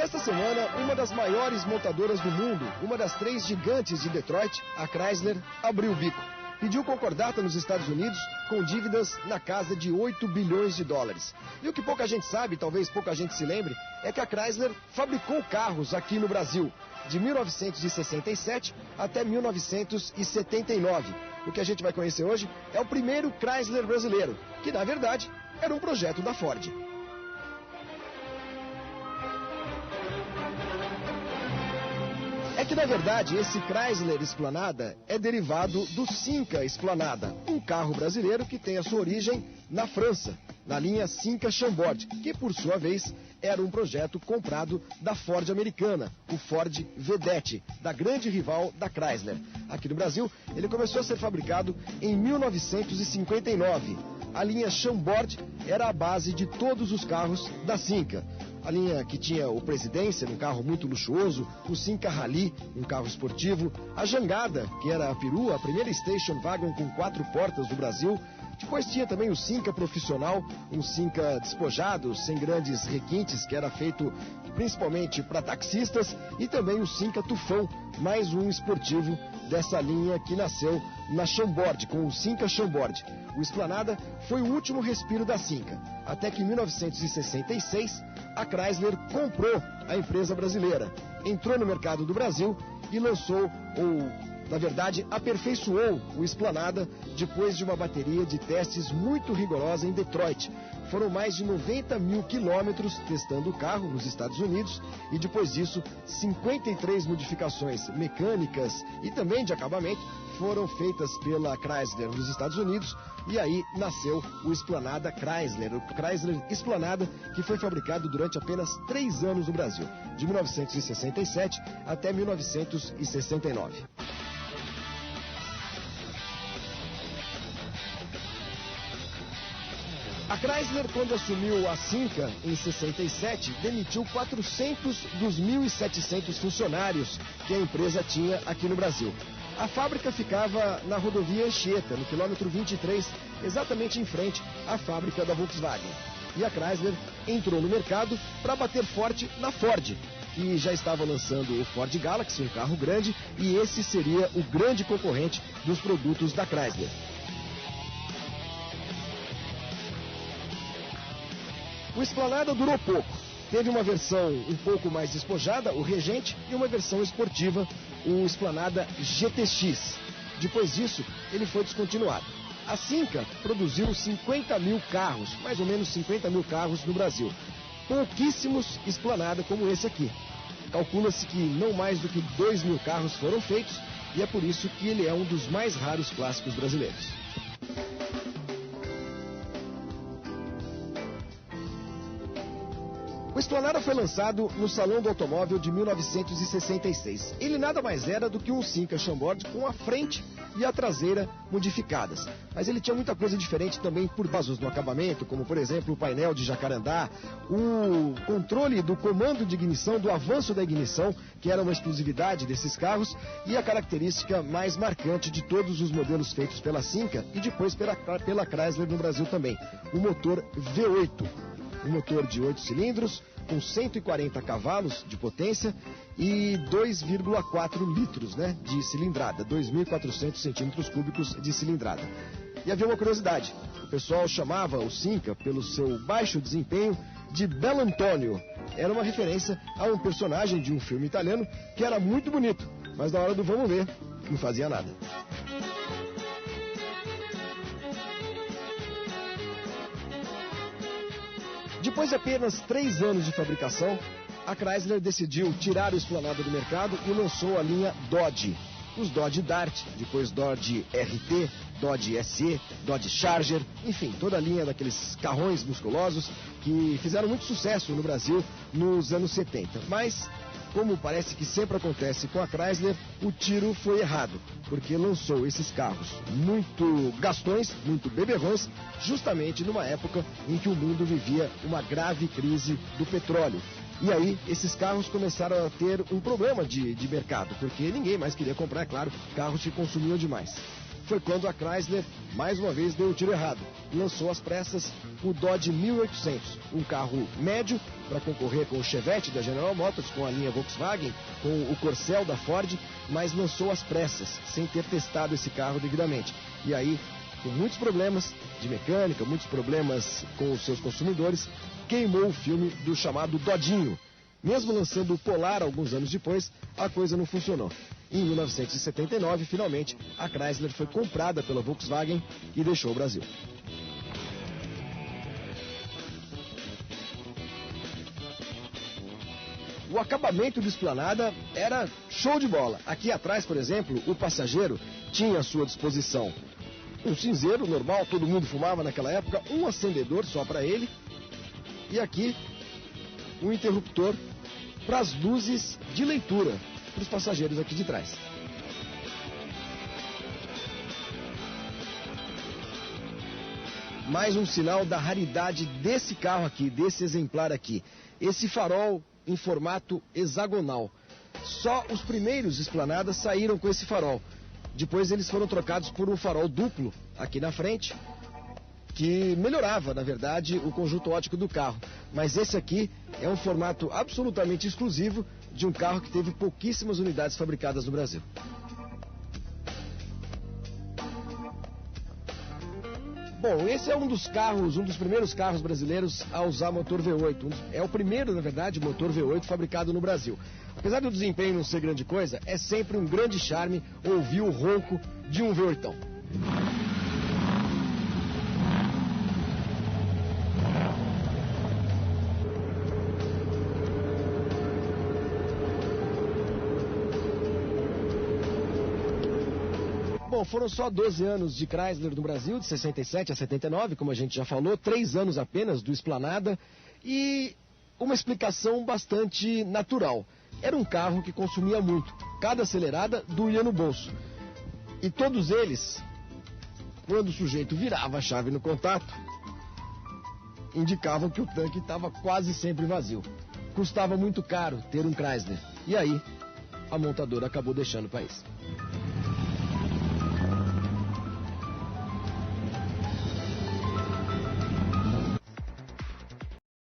Esta semana, uma das maiores montadoras do mundo, uma das 3 gigantes de Detroit, a Chrysler, abriu o bico. Pediu concordata nos Estados Unidos com dívidas na casa de 8 bilhões de dólares. E o que pouca gente sabe, talvez pouca gente se lembre, é que a Chrysler fabricou carros aqui no Brasil, de 1967 até 1979. O que a gente vai conhecer hoje é o primeiro Chrysler brasileiro, que na verdade era um projeto da Ford. É que, na verdade, esse Chrysler Esplanada é derivado do Cinca Esplanada, um carro brasileiro que tem a sua origem na França, na linha Cinca Chambord, que, por sua vez, era um projeto comprado da Ford americana, o Ford Vedette, da grande rival da Chrysler. Aqui no Brasil, ele começou a ser fabricado em 1959. A linha Chambord era a base de todos os carros da Cinca. A linha que tinha o Presidência, um carro muito luxuoso, o Cinca Rally, um carro esportivo, a Jangada, que era a perua, a primeira station wagon com 4 portas do Brasil. Depois tinha também o Cinca Profissional, um Cinca despojado, sem grandes requintes, que era feito principalmente para taxistas, e também o Cinca Tufão, mais um esportivo dessa linha que nasceu na Chambord, com o Cinca Chambord. O Esplanada foi o último respiro da Cinca, até que em 1966 a Chrysler comprou a empresa brasileira, entrou no mercado do Brasil e lançou, na verdade, aperfeiçoou o Esplanada depois de uma bateria de testes muito rigorosa em Detroit. Foram mais de 90 mil quilômetros testando o carro nos Estados Unidos e depois disso 53 modificações mecânicas e também de acabamento foram feitas pela Chrysler nos Estados Unidos e aí nasceu o Esplanada Chrysler, o Chrysler Esplanada, que foi fabricado durante apenas 3 anos no Brasil, de 1967 até 1969. A Chrysler, quando assumiu a Cinca em 67, demitiu 400 dos 1.700 funcionários que a empresa tinha aqui no Brasil. A fábrica ficava na rodovia Anchieta, no quilômetro 23, exatamente em frente à fábrica da Volkswagen. E a Chrysler entrou no mercado para bater forte na Ford, que já estava lançando o Ford Galaxy, um carro grande, e esse seria o grande concorrente dos produtos da Chrysler. O Esplanada durou pouco. Teve uma versão um pouco mais despojada, o Regente, e uma versão esportiva, o Esplanada GTX. Depois disso, ele foi descontinuado. A Cinca produziu 50 mil carros, mais ou menos 50 mil carros no Brasil. Pouquíssimos Esplanada como esse aqui. Calcula-se que não mais do que 2 mil carros foram feitos e é por isso que ele é um dos mais raros clássicos brasileiros. O Esplanada foi lançado no Salão do Automóvel de 1966. Ele nada mais era do que um Cinca Chambord com a frente e a traseira modificadas. Mas ele tinha muita coisa diferente também por bases no acabamento, como por exemplo o painel de jacarandá, o controle do comando de ignição, do avanço da ignição, que era uma exclusividade desses carros, e a característica mais marcante de todos os modelos feitos pela Cinca e depois pela Chrysler no Brasil também, o motor V8. Um motor de 8 cilindros, com 140 cavalos de potência e 2,4 litros de cilindrada, 2.400 centímetros cúbicos de cilindrada. E havia uma curiosidade, o pessoal chamava o Cinca, pelo seu baixo desempenho, de Bell'Antonio. Era uma referência a um personagem de um filme italiano que era muito bonito, mas na hora do vamos ver, não fazia nada. Depois de apenas 3 anos de fabricação, a Chrysler decidiu tirar o Esplanada do mercado e lançou a linha Dodge. Os Dodge Dart, depois Dodge RT, Dodge SE, Dodge Charger, enfim, toda a linha daqueles carrões musculosos que fizeram muito sucesso no Brasil nos anos 70. Mas, como parece que sempre acontece com a Chrysler, o tiro foi errado, porque lançou esses carros muito gastões, muito beberrões, justamente numa época em que o mundo vivia uma grave crise do petróleo. E aí, esses carros começaram a ter um problema de mercado, porque ninguém mais queria comprar, é claro, carros que consumiam demais. foi quando a Chrysler, mais uma vez, deu o tiro errado. Lançou às pressas o Dodge 1800, um carro médio para concorrer com o Chevette da General Motors, com a linha Volkswagen, com o Corcel da Ford, mas lançou às pressas, sem ter testado esse carro devidamente. E aí, com muitos problemas de mecânica, muitos problemas com os seus consumidores, queimou o filme do chamado Dodinho. Mesmo lançando o Polar alguns anos depois, a coisa não funcionou. Em 1979, finalmente, a Chrysler foi comprada pela Volkswagen e deixou o Brasil. O acabamento do Esplanada era show de bola. Aqui atrás, por exemplo, o passageiro tinha à sua disposição um cinzeiro normal, todo mundo fumava naquela época, um acendedor só para ele, e aqui um interruptor para as luzes de leitura para os passageiros aqui de trás. Mais um sinal da raridade desse carro aqui, desse exemplar aqui. Esse farol em formato hexagonal. Só os primeiros Esplanadas saíram com esse farol. Depois eles foram trocados por um farol duplo aqui na frente, que melhorava, na verdade, o conjunto óptico do carro. Mas esse aqui é um formato absolutamente exclusivo de um carro que teve pouquíssimas unidades fabricadas no Brasil. Bom, esse é um dos primeiros carros brasileiros a usar motor V8. É o primeiro, na verdade, motor V8 fabricado no Brasil. Apesar do desempenho não ser grande coisa, é sempre um grande charme ouvir o ronco de um V8. Bom, foram só 12 anos de Chrysler no Brasil, de 67 a 79, como a gente já falou, 3 anos apenas do Esplanada e uma explicação bastante natural. Era um carro que consumia muito, cada acelerada doía no bolso. E todos eles, quando o sujeito virava a chave no contato, indicavam que o tanque estava quase sempre vazio. Custava muito caro ter um Chrysler. E aí, a montadora acabou deixando o país.